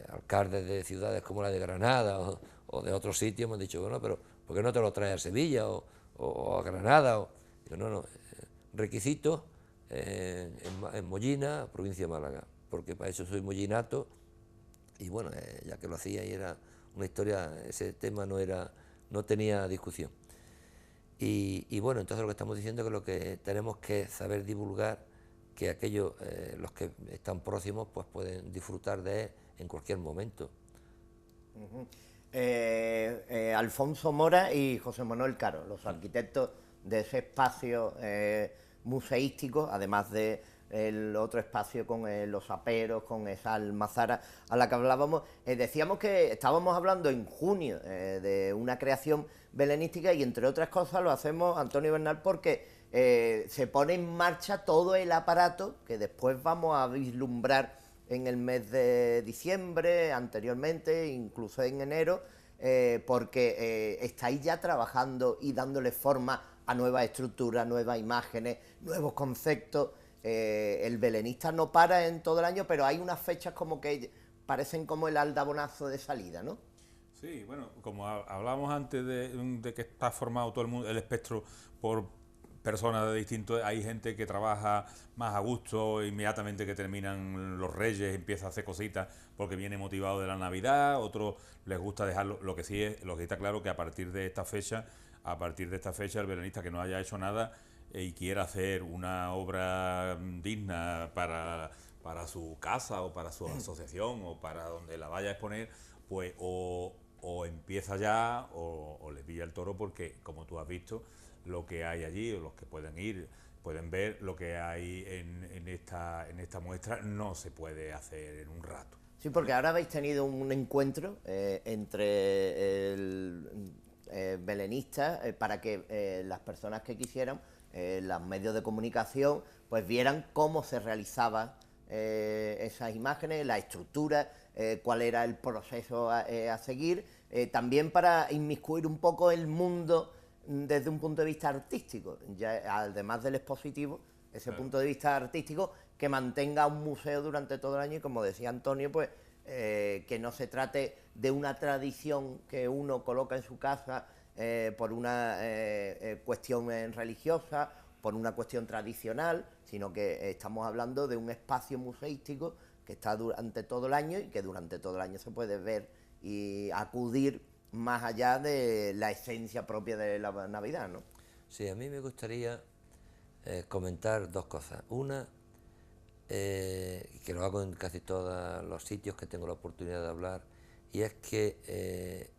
alcaldes de ciudades como la de Granada o de otros sitios me han dicho, bueno, pero ¿por qué no te lo traes a Sevilla o a Granada? Digo, no, requisitos en Mollina, provincia de Málaga, porque para eso soy mollinato, y bueno, ya que lo hacía y era una historia, ese tema no tenía discusión. Y bueno, entonces lo que estamos diciendo es que lo que tenemos que saber divulgar, que aquellos, los que están próximos, pues pueden disfrutar de él en cualquier momento. Alfonso Mora y José Manuel Caro, los arquitectos de ese espacio museístico, además de el otro espacio con los aperos, con esa almazara a la que hablábamos. Decíamos que estábamos hablando en junio de una creación belenística, y entre otras cosas lo hacemos, Antonio Bernal, porque se pone en marcha todo el aparato que después vamos a vislumbrar en el mes de diciembre, anteriormente, incluso en enero, porque estáis ya trabajando y dándole forma a nuevas estructuras, nuevas imágenes, nuevos conceptos. El belenista no para en todo el año, pero hay unas fechas como que parecen como el aldabonazo de salida, ¿no? Sí, bueno, como hablábamos antes de que está formado todo el mundo, el espectro por personas de distintos, hay gente que trabaja más a gusto, inmediatamente que terminan los Reyes empieza a hacer cositas porque viene motivado de la Navidad, otros les gusta dejarlo. Lo que sí está claro que a partir de esta fecha el belenista que no haya hecho nada y quiera hacer una obra digna para su casa o para su asociación o para donde la vaya a exponer, pues o empieza ya o les pilla el toro, porque como tú has visto lo que hay allí, o los que pueden ir pueden ver lo que hay en esta muestra, no se puede hacer en un rato. Sí, porque ahora habéis tenido un encuentro entre belenistas para que las personas que quisieran, los medios de comunicación, pues vieran cómo se realizaban esas imágenes, la estructura, cuál era el proceso a seguir, también para inmiscuir un poco el mundo desde un punto de vista artístico, ya, además del expositivo, ese punto de vista artístico que mantenga un museo durante todo el año y, como decía Antonio, pues que no se trate de una tradición que uno coloca en su casa por una cuestión religiosa, por una cuestión tradicional, sino que estamos hablando de un espacio museístico que está durante todo el año y que durante todo el año se puede ver y acudir más allá de la esencia propia de la Navidad, ¿no? Sí, a mí me gustaría comentar dos cosas. Una, que lo hago en casi todos los sitios que tengo la oportunidad de hablar, y es que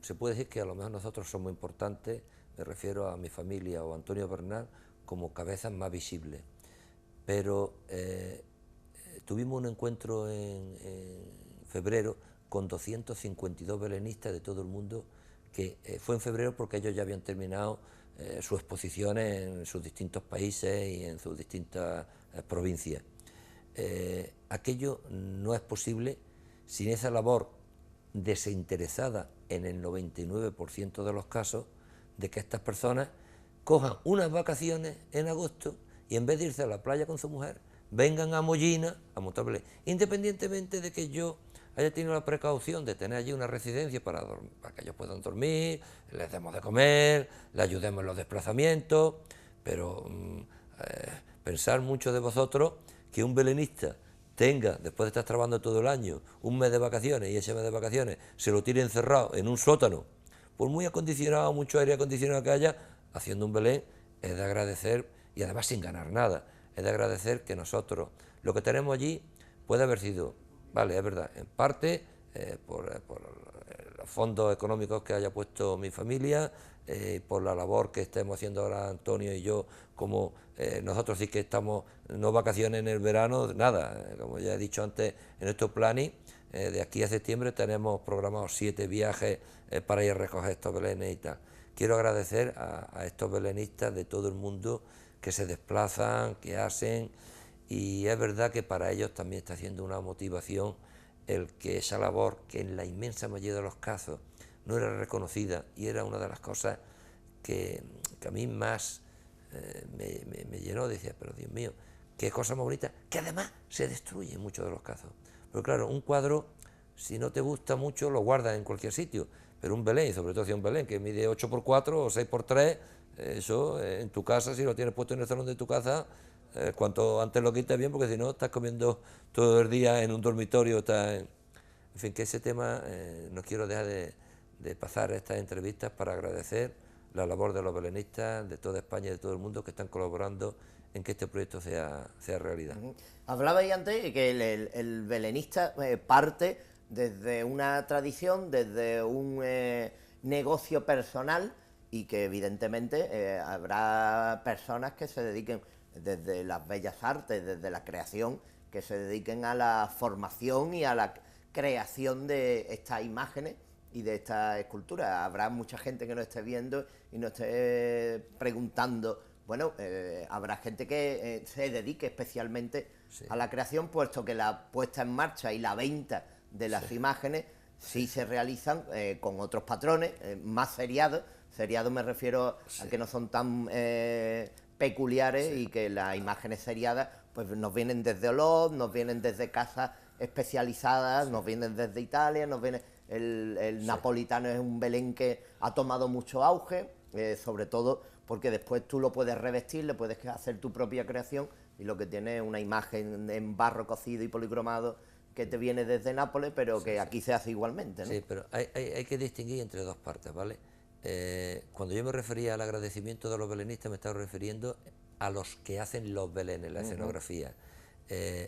se puede decir que a lo mejor nosotros somos importantes, me refiero a mi familia o a Antonio Bernal, como cabezas más visibles. Pero tuvimos un encuentro en febrero con 252 belenistas de todo el mundo, que fue en febrero porque ellos ya habían terminado sus exposiciones en sus distintos países y en sus distintas provincias. Aquello no es posible sin esa labor desinteresada en el 99% de los casos de que estas personas cojan unas vacaciones en agosto y en vez de irse a la playa con su mujer, vengan a Mollina a montar Belén, independientemente de que yo haya tenido la precaución de tener allí una residencia para que ellos puedan dormir, les demos de comer, les ayudemos en los desplazamientos, pero pensar mucho de vosotros que un belenista tenga, después de estar trabajando todo el año, un mes de vacaciones y ese mes de vacaciones se lo tire encerrado en un sótano, por muy acondicionado, mucho aire acondicionado que haya, haciendo un Belén, es de agradecer, y además sin ganar nada, es de agradecer que nosotros, lo que tenemos allí puede haber sido, vale, es verdad, en parte por los fondos económicos que haya puesto mi familia, por la labor que estemos haciendo ahora Antonio y yo, como nosotros sí que estamos, no vacaciones en el verano, nada, como ya he dicho antes, en estos planes, de aquí a septiembre tenemos programados 7 viajes para ir a recoger estos belenes y tal. Quiero agradecer a estos belenistas de todo el mundo que se desplazan, que hacen, y es verdad que para ellos también está siendo una motivación el que esa labor, que en la inmensa mayoría de los casos no era reconocida, y era una de las cosas que a mí más me llenó, decía, pero Dios mío, qué cosa más bonita, que además se destruye en muchos de los casos. Pero claro, un cuadro, si no te gusta mucho, lo guardas en cualquier sitio, pero un Belén, y sobre todo si es un Belén que mide 8x4 o 6x3, eso en tu casa, si lo tienes puesto en el salón de tu casa, cuanto antes lo quites bien, porque si no estás comiendo todo el día en un dormitorio, en fin, que ese tema no quiero dejar de pasar estas entrevistas para agradecer la labor de los belenistas de toda España y de todo el mundo que están colaborando en que este proyecto sea realidad. Hablabais antes que el belenista parte desde una tradición, desde un negocio personal, y que evidentemente habrá personas que se dediquen desde las bellas artes, desde la creación, que se dediquen a la formación y a la creación de estas imágenes y de esta escultura. Habrá mucha gente que nos esté viendo y nos esté preguntando, bueno, habrá gente que se dedique especialmente a la creación, puesto que la puesta en marcha y la venta de las imágenes sí se realizan con otros patrones, más seriados. Seriados me refiero a que no son tan peculiares y que las imágenes seriadas pues nos vienen desde Olot, nos vienen desde casas especializadas, nos vienen desde Italia, nos viene el napolitano es un Belén que ha tomado mucho auge, sobre todo porque después tú lo puedes revestir, le puedes hacer tu propia creación, y lo que tiene es una imagen en barro cocido y policromado que te viene desde Nápoles, pero que aquí se hace igualmente, ¿no? Sí, pero hay que distinguir entre dos partes, ¿vale? Cuando yo me refería al agradecimiento de los belenistas, me estaba refiriendo a los que hacen los belenes, la escenografía.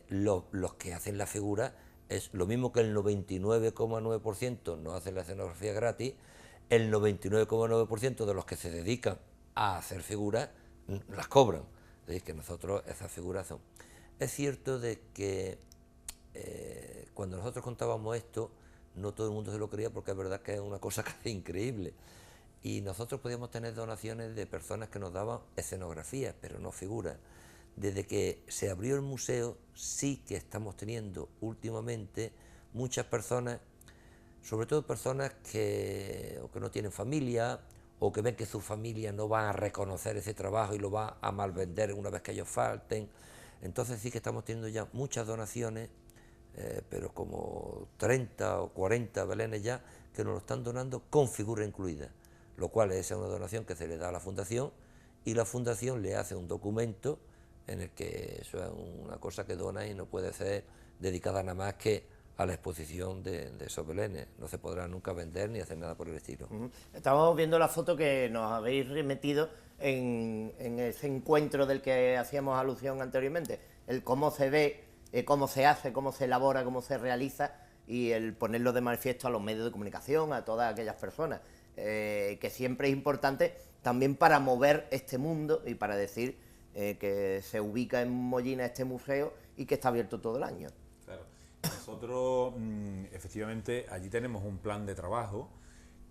Los que hacen la figura es lo mismo que el 99,9% no hacen la escenografía gratis, el 99,9% de los que se dedican a hacer figuras las cobran. Es decir, que nosotros esas figuras son. Es cierto de que cuando nosotros contábamos esto, no todo el mundo se lo creía, porque es verdad que es una cosa casi increíble. Y nosotros podíamos tener donaciones de personas que nos daban escenografías, pero no figuras. Desde que se abrió el museo, sí que estamos teniendo últimamente muchas personas, sobre todo personas que no tienen familia, o que ven que su familia no va a reconocer ese trabajo y lo va a malvender una vez que ellos falten. Entonces sí que estamos teniendo ya muchas donaciones, pero como 30 o 40 belenes ya, que nos lo están donando con figura incluida, lo cual es una donación que se le da a la Fundación, y la Fundación le hace un documento en el que eso es una cosa que dona y no puede ser dedicada nada más que a la exposición de esos belenes. No se podrá nunca vender ni hacer nada por el estilo. Estábamos viendo la foto que nos habéis remetido en ese encuentro del que hacíamos alusión anteriormente, el cómo se ve, cómo se hace, cómo se elabora, cómo se realiza, y el ponerlo de manifiesto a los medios de comunicación, a todas aquellas personas, que siempre es importante también para mover este mundo y para decir que se ubica en Mollina este museo y que está abierto todo el año. Claro. Nosotros, efectivamente, allí tenemos un plan de trabajo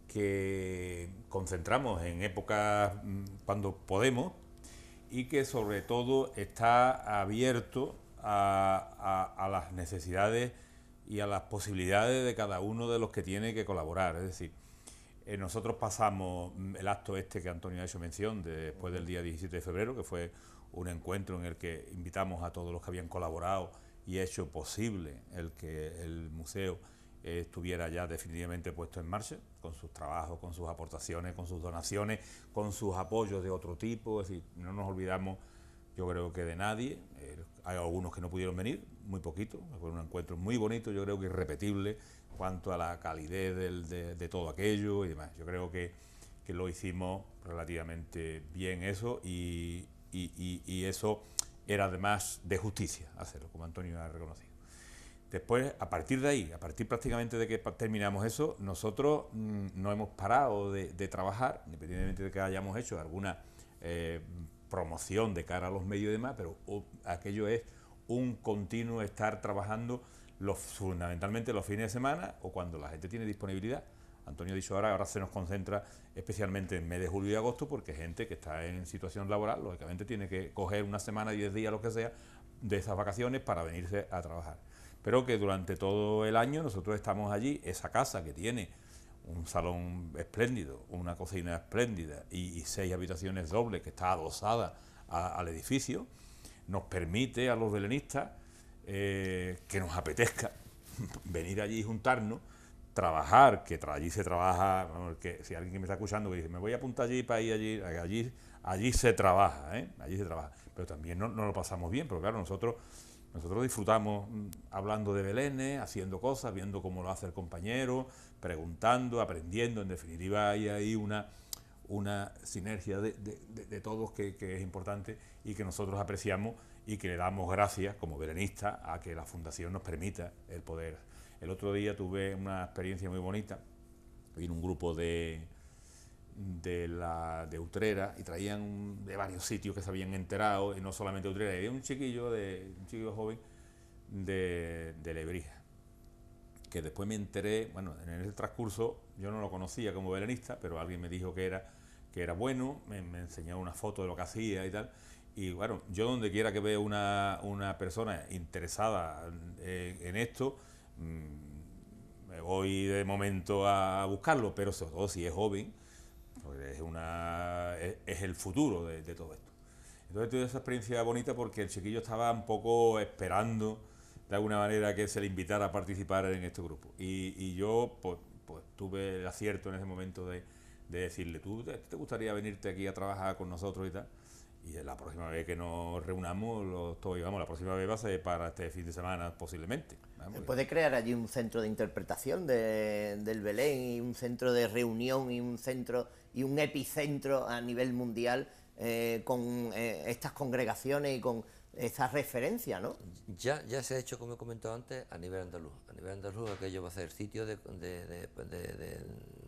que concentramos en épocas cuando podemos, y que sobre todo está abierto a las necesidades y a las posibilidades de cada uno de los que tiene que colaborar. Es decir, nosotros pasamos el acto este que Antonio ha hecho mención después del día 17 de febrero, que fue un encuentro en el que invitamos a todos los que habían colaborado y hecho posible el que el museo estuviera ya definitivamente puesto en marcha, con sus trabajos, con sus aportaciones, con sus donaciones, con sus apoyos de otro tipo. Es decir, no nos olvidamos, yo creo que de nadie. Hay algunos que no pudieron venir, muy poquito, fue un encuentro muy bonito, yo creo que irrepetible en cuanto a la calidez de todo aquello y demás. Yo creo que lo hicimos relativamente bien eso, y eso era además de justicia hacerlo, como Antonio ha reconocido. Después, a partir de ahí, a partir prácticamente de que terminamos eso, nosotros no hemos parado de trabajar, independientemente de que hayamos hecho alguna promoción de cara a los medios y demás, pero aquello es un continuo estar trabajando fundamentalmente los fines de semana o cuando la gente tiene disponibilidad. Antonio ha dicho ahora se nos concentra especialmente en mes de julio y agosto, porque gente que está en situación laboral, lógicamente tiene que coger una semana, 10 días, lo que sea, de esas vacaciones para venirse a trabajar. Pero que durante todo el año nosotros estamos allí, esa casa que tiene un salón espléndido, una cocina espléndida y 6 habitaciones dobles, que está adosada al edificio, nos permite a los belenistas que nos apetezca venir allí y juntarnos, trabajar, que allí se trabaja, que si alguien que me está escuchando que dice, me voy a apuntar allí para ir allí se trabaja, allí se trabaja, pero también no lo pasamos bien, porque claro, nosotros disfrutamos hablando de belenes, haciendo cosas, viendo cómo lo hace el compañero, preguntando, aprendiendo. En definitiva hay ahí una sinergia de todos que es importante y que nosotros apreciamos y que le damos gracias como belenistas a que la Fundación nos permita el poder. El otro día tuve una experiencia muy bonita, vino un grupo de Utrera y traían de varios sitios que se habían enterado, y no solamente de Utrera, había un chiquillo joven de Lebrija, que después me enteré, bueno, en el transcurso yo no lo conocía como belenista, pero alguien me dijo que era bueno, me enseñó una foto de lo que hacía y tal, y bueno, yo donde quiera que vea una persona interesada en esto, me voy de momento a buscarlo, pero sobre todo si es joven, porque es el futuro de todo esto. Entonces tuve esa experiencia bonita porque el chiquillo estaba un poco esperando de alguna manera que se le invitara a participar en este grupo, y yo pues tuve el acierto en ese momento de decirle, ¿tú te gustaría venirte aquí a trabajar con nosotros y tal? Y la próxima vez que nos reunamos, la próxima vez va a ser para este fin de semana posiblemente. ¿Se puede crear allí un centro de interpretación del Belén, y un centro de reunión y un epicentro a nivel mundial con estas congregaciones y con esa referencia, ¿no? Ya se ha hecho, como he comentado antes, a nivel andaluz. A nivel andaluz aquello va a ser sitio de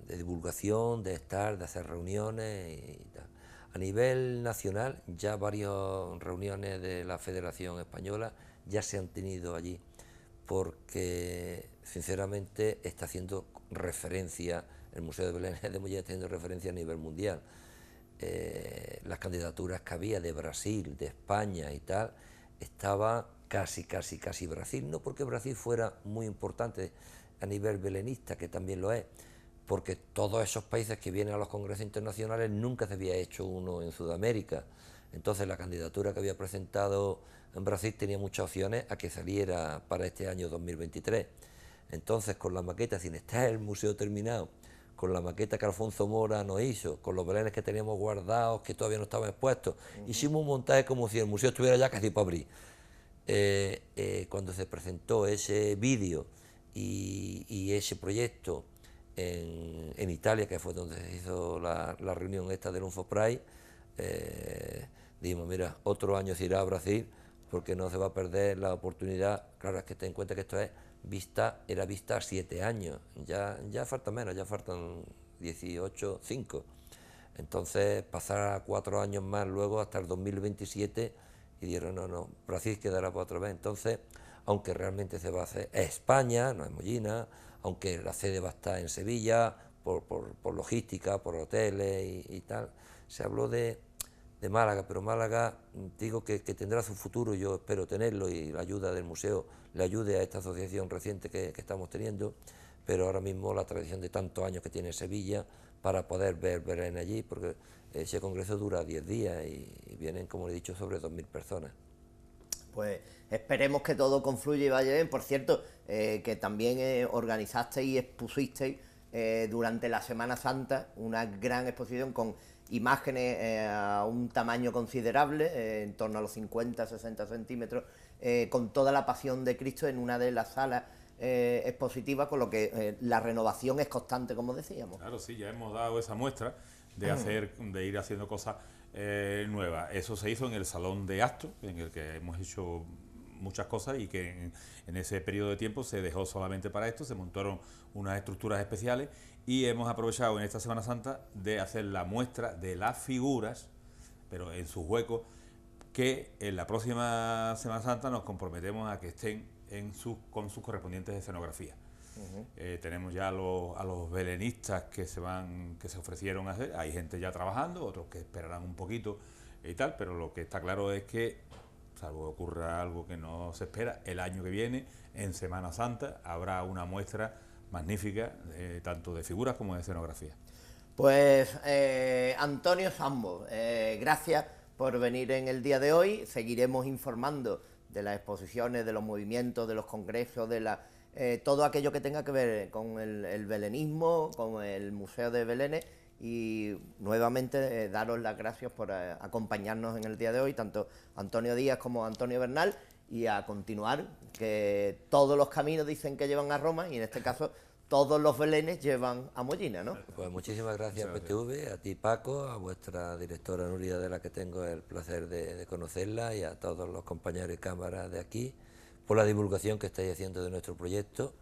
divulgación, de hacer reuniones y tal. A nivel nacional, ya varias reuniones de la Federación Española ya se han tenido allí, porque sinceramente está haciendo referencia, el Museo de Belén de Mollina está haciendo referencia a nivel mundial. Las candidaturas que había de Brasil, de España y tal, estaba casi Brasil, no porque Brasil fuera muy importante a nivel belenista, que también lo es, porque todos esos países que vienen a los congresos internacionales nunca se había hecho uno en Sudamérica. Entonces la candidatura que había presentado en Brasil tenía muchas opciones a que saliera para este año 2023. Entonces, con la maqueta, sin estar el museo terminado, con la maqueta que Alfonso Mora nos hizo, con los belenes que teníamos guardados, que todavía no estaban expuestos, hicimos un montaje como si el museo estuviera ya casi para abrir. Cuando se presentó ese vídeo y ese proyecto en Italia, que fue donde se hizo la reunión esta del UNFOPRAI, dijimos, mira, otro año se irá a Brasil, porque no se va a perder la oportunidad. Claro, es que ten en cuenta que esto es era vista a 7 años, ya falta menos, ya faltan 18, 5. Entonces pasar a 4 años más luego hasta el 2027 y dijeron no, Brasil quedará para otra vez. Entonces, aunque realmente se va a hacer España, no es Mollina, aunque la sede va a estar en Sevilla, por logística, por hoteles y tal, se habló de Málaga, pero Málaga digo que tendrá su futuro, yo espero tenerlo, y la ayuda del museo le ayude a esta asociación reciente que estamos teniendo, pero ahora mismo la tradición de tantos años que tiene Sevilla para poder ver Belén allí, porque ese congreso dura 10 días y vienen, como he dicho, sobre 2.000 personas. Pues esperemos que todo confluya y vaya bien. Por cierto, que también organizasteis y expusisteis durante la Semana Santa una gran exposición con imágenes a un tamaño considerable, en torno a los 50-60 centímetros, con toda la pasión de Cristo en una de las salas expositivas, con lo que la renovación es constante, como decíamos. Claro, sí, ya hemos dado esa muestra de ir haciendo cosas nuevas. Eso se hizo en el Salón de Actos, en el que hemos hecho muchas cosas y que en ese periodo de tiempo se dejó solamente para esto, se montaron unas estructuras especiales y hemos aprovechado en esta Semana Santa de hacer la muestra de las figuras, pero en sus huecos, que en la próxima Semana Santa nos comprometemos a que estén con sus correspondientes escenografías. Tenemos ya a los belenistas que se ofrecieron a hacer, hay gente ya trabajando, otros que esperarán un poquito y tal, pero lo que está claro es que, salvo que ocurra algo que no se espera, el año que viene, en Semana Santa, habrá una muestra magnífica, tanto de figuras como de escenografía. Pues Antonio Sambo, gracias por venir en el día de hoy. Seguiremos informando de las exposiciones, de los movimientos, de los congresos, de todo aquello que tenga que ver con el belenismo, con el Museo de Belénes, y nuevamente daros las gracias por acompañarnos en el día de hoy, tanto Antonio Díaz como Antonio Bernal, y a continuar, que todos los caminos dicen que llevan a Roma, y en este caso todos los belenes llevan a Mollina, ¿no? Pues muchísimas gracias, PTV, a ti, Paco, a vuestra directora Nuria, de la que tengo el placer de conocerla, y a todos los compañeros y cámaras de aquí, por la divulgación que estáis haciendo de nuestro proyecto.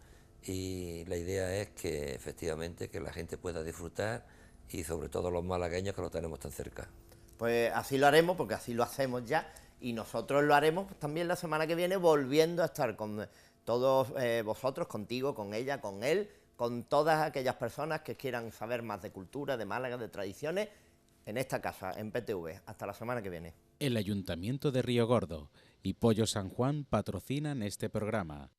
Y la idea es que efectivamente que la gente pueda disfrutar, y sobre todo los malagueños, que lo tenemos tan cerca. Pues así lo haremos, porque así lo hacemos ya, y nosotros lo haremos también la semana que viene, volviendo a estar con todos vosotros, contigo, con ella, con él, con todas aquellas personas que quieran saber más de cultura, de Málaga, de tradiciones, en esta casa, en PTV. Hasta la semana que viene. El Ayuntamiento de Río Gordo y Pollo San Juan patrocinan este programa.